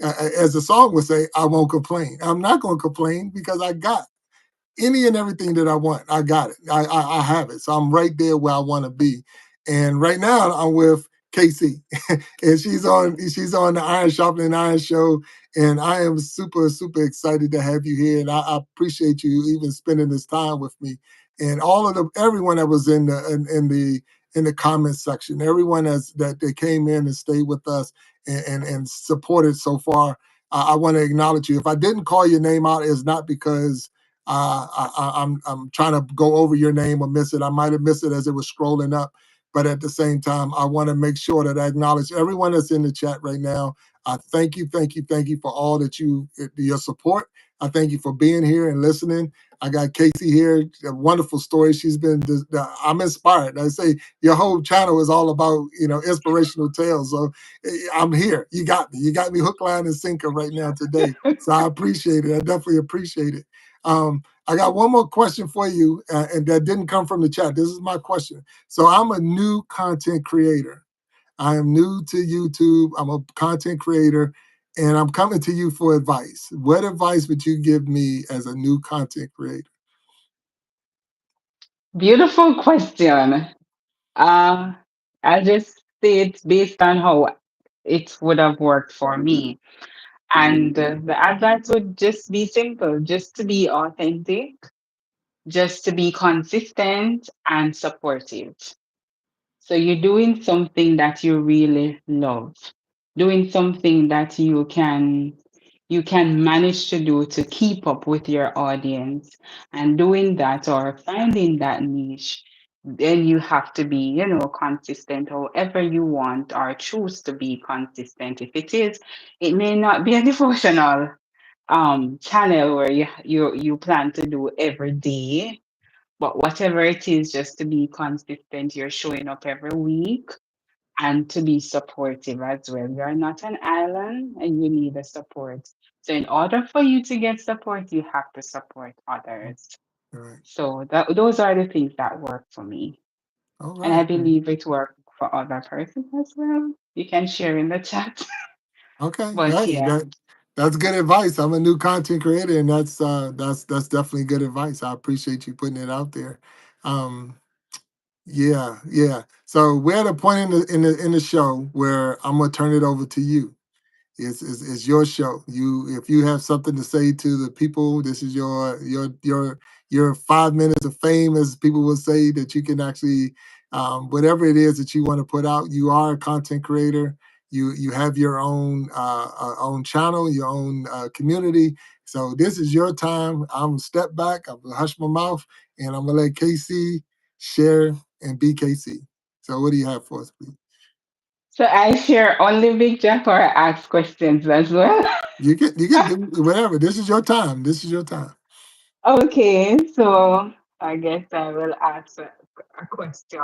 As the song would say, I won't complain. I'm not going to complain because I got any and everything that I want. I got it. I have it. So I'm right there where I want to be. And right now I'm with Casey, and she's on the Iron Sharpening Iron show, and I am super super excited to have you here, and I appreciate you even spending this time with me, and all of the everyone that was in the comment section, everyone that they came in and stayed with us and supported so far. I want to acknowledge you. If I didn't call your name out, it's not because I'm trying to go over your name or miss it. I might have missed it as it was scrolling up, but at the same time, I want to make sure that I acknowledge everyone that's in the chat right now. I thank you, thank you, thank you for all that your support. I thank you for being here and listening. I got Casey here, a wonderful story. I'm inspired. I say your whole channel is all about, inspirational tales. So I'm here. You got me. You got me hook, line, and sinker right now today. So I appreciate it. I definitely appreciate it. I got one more question for you, and that didn't come from the chat. This is my question. So I'm a new content creator. I am new to YouTube. I'm a content creator, and I'm coming to you for advice. What advice would you give me as a new content creator? Beautiful question. Uh, I'll just say it's based on how it would have worked for me. And the advice would just be simple, just to be authentic, just to be consistent and supportive. So you're doing something that you really love, doing something that you can manage to do to keep up with your audience, and doing that or finding that niche, then you have to be, consistent however you want or choose to be consistent. If it may not be a devotional channel where you plan to do every day, but whatever it is, just to be consistent, you're showing up every week and to be supportive as well. You're not an island and you need the support. So, in order for you to get support, you have to support others. All right. So, those are the things that work for me. All And I right. believe it works for other persons as well. You can share in the chat. Okay. But Hey, yeah. that's good advice. I'm a new content creator, and that's definitely good advice. I appreciate you putting it out there. Um, Yeah, yeah. So we're at a point in the show where I'm gonna turn it over to you. It's your show. If you have something to say to the people, this is your 5 minutes of fame, as people will say, that you can actually whatever it is that you want to put out. You are a content creator. You have your own channel, your own community. So this is your time. I'm gonna step back. I'm gonna hush my mouth, and I'm gonna let KC share and be KC. So what do you have for us, please? So I share only Big Jack or I ask questions as well. You can do whatever. This is your time. This is your time. Okay, so I guess I will ask a question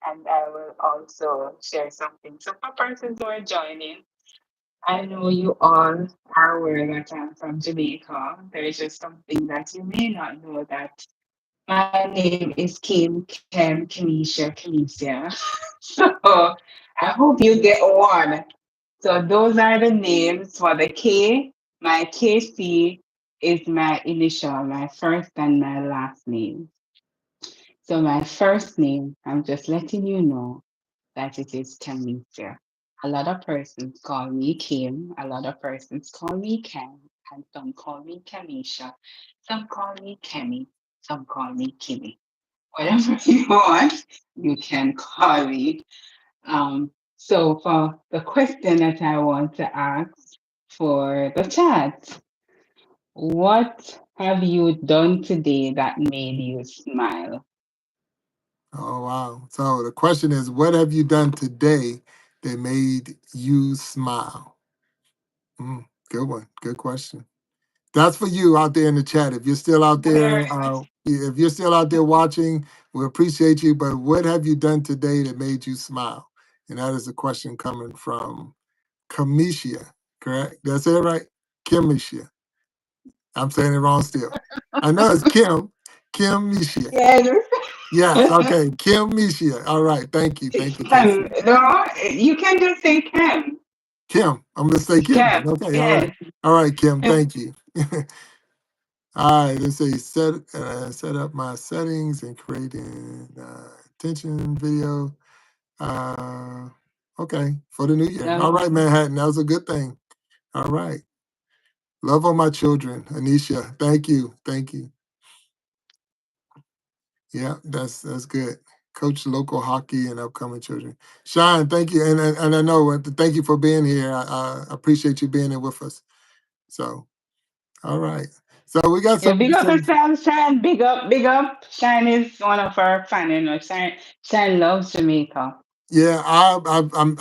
and I will also share something. So for persons who are joining, I know you all are aware that I'm from Jamaica. There is just something that you may not know that my name is Kim, Kem, Kenisha, Kenesia. So I hope you get one. So those are the names for the K. My KC is my initial, my first and my last name. So my first name, I'm just letting you know that it is Kenisha. A lot of persons call me Kim, a lot of persons call me Ken, and some call me Kenisha, some call me Kemi, some call me Kimmy. Whatever you want, you can call me. So for the question that I want to ask for the chat, what have you done today that made you smile? Oh, wow. So the question is, what have you done today that made you smile? Good one. Good question. That's for you out there in the chat. If you're still out there, Very much. if you're still out there watching, we appreciate you. But what have you done today that made you smile? And that is a question coming from Kamisha, correct? That's it, right? Kimisha. I'm saying it wrong still. I know it's Kim. Kim Misha. Yeah, Yes, okay. Kim Misha. All right. Thank you. Thank you, can Casey. no, you can just say can. Kim. I'm gonna say Kim then. Can. Okay, all right. Yes. All right, Kim, thank you. All right, let's say set up my settings and creating attention video. Uh okay, for the new year. All No. right, Manhattan. That was a good thing. All right. Love on my children. Anisha. Thank you. Thank you. Yeah, that's good. Coach local hockey and upcoming children. Shine, thank you. And I know thank you for being here. I appreciate you being here with us. So all right. So we got Yeah, big up some yourself, Shine. Big up, big up. Shine is one of our fans, you know. Shine loves Jamaica. yeah, I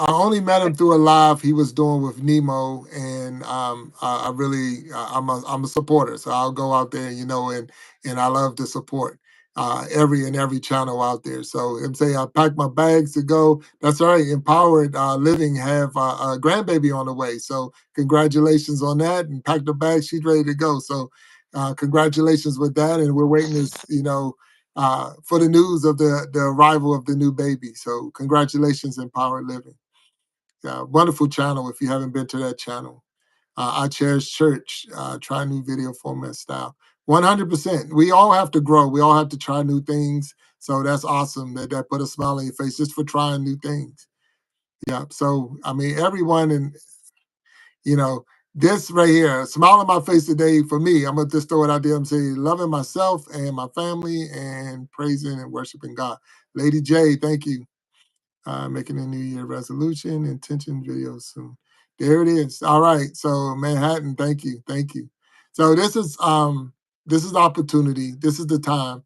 only met him through a live he was doing with Nemo, and I really I'm a supporter, so I'll go out there, and I love to support every channel out there. So and say I pack my bags to go. That's all right. Empowered Living have a grandbaby on the way, so congratulations on that, and pack the bag. She's ready to go. So congratulations with that, and we're waiting this, for the news of the arrival of the new baby. So congratulations, Empower Living. Wonderful channel. If you haven't been to that channel, I cherish church. Try new video format style. 100%. We all have to grow. We all have to try new things. So that's awesome that put a smile on your face just for trying new things. Yeah. So I mean, everyone and you know, this right here, a smile on my face today for me. I'm gonna just throw it out there. I'm saying loving myself and my family and praising and worshiping God. Lady J, thank you. Making a New Year resolution, intention video soon. There it is. All right. So Manhattan, thank you, thank you. So this is opportunity. This is the time.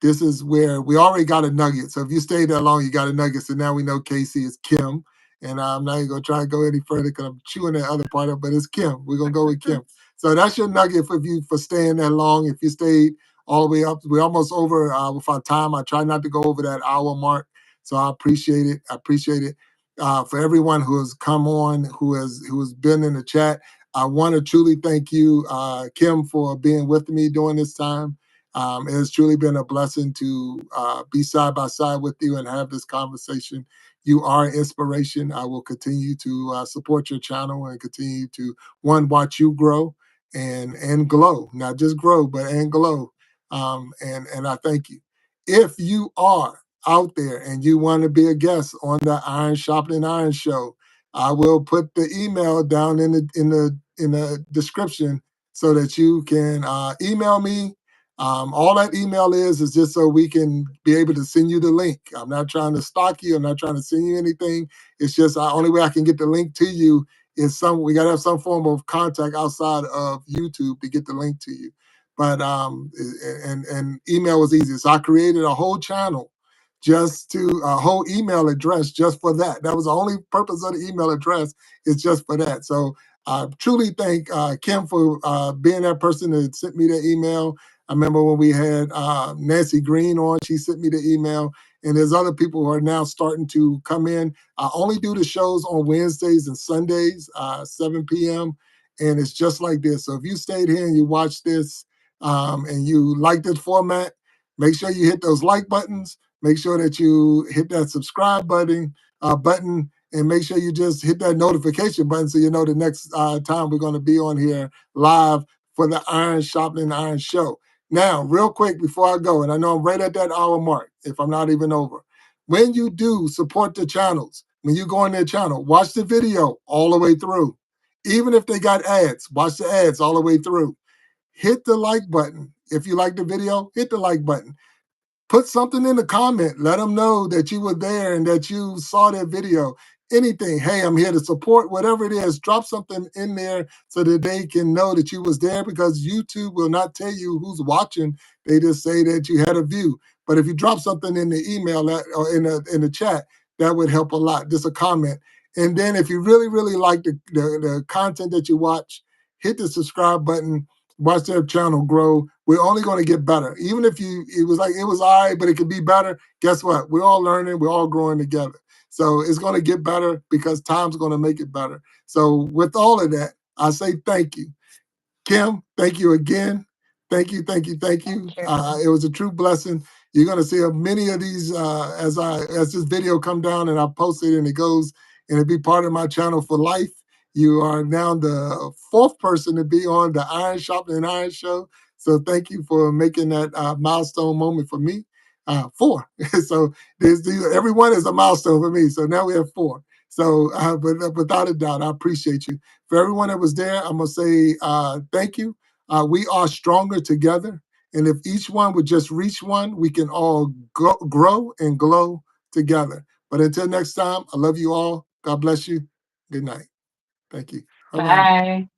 This is where we already got a nugget. So if you stay that long, you got a nugget. So now we know Casey is Kim. And I'm not even going to try to go any further because I'm chewing that other part up, but it's Kim. We're going to go with Kim. So that's your nugget for you for staying that long. If you stayed all the way up, we're almost over with our time. I try not to go over that hour mark. So I appreciate it. I appreciate it. For everyone who has come on, who has been in the chat, I want to truly thank you, Kim, for being with me during this time. It has truly been a blessing to be side by side with you and have this conversation. You are inspiration. I will continue to support your channel and continue to watch you grow and glow, not just grow but and glow. And I thank you. If you are out there and you want to be a guest on the Iron Sharpening Iron show, I will put the email down in the description so that you can email me. All that email is just so we can be able to send you the link. I'm not trying to stalk you. I'm not trying to send you anything. It's just the only way I can get the link to you is we got to have some form of contact outside of YouTube to get the link to you. But and email was easy. So I created a whole channel just to a whole email address just for that. That was the only purpose of the email address is just for that. So I truly thank Kim for being that person that sent me that email. I remember when we had Nancy Green on, she sent me the email. And there's other people who are now starting to come in. I only do the shows on Wednesdays and Sundays, 7 p.m. And it's just like this. So if you stayed here and you watched this and you like this format, make sure you hit those like buttons. Make sure that you hit that subscribe button, and make sure you just hit that notification button so you know the next time we're going to be on here live for the Iron Sharpening Iron show. Now, real quick before I go, and I know I'm right at that hour mark, if I'm not even over. When you do support the channels, when you go on their channel, watch the video all the way through. Even if they got ads, watch the ads all the way through. Hit the like button. If you like the video, hit the like button. Put something in the comment. Let them know that you were there and that you saw that video. Anything. Hey, I'm here to support, whatever it is. Drop something in there so that they can know that you was there, because YouTube will not tell you who's watching. They just say that you had a view. But if you drop something in the email or in the chat, that would help a lot. Just a comment. And then if you really, really like the content that you watch, hit the subscribe button. Watch their channel grow. We're only going to get better. Even if it was all right, but it could be better. Guess what? We're all learning. We're all growing together. So it's going to get better because time's going to make it better. So with all of that, I say thank you. Kim, thank you again. Thank you, thank you, thank you. Thank you. It was a true blessing. You're going to see many of these as this video come down and I post it and it goes and it be part of my channel for life. You are now the fourth person to be on the Iron Sharpening Iron show. So thank you for making that milestone moment for me. Four. So everyone is a milestone for me. So now we have four. So, but without a doubt, I appreciate you. For everyone that was there, I'm going to say thank you. We are stronger together. And if each one would just reach one, we can all grow and glow together. But until next time, I love you all. God bless you. Good night. Thank you. Bye-bye. Bye.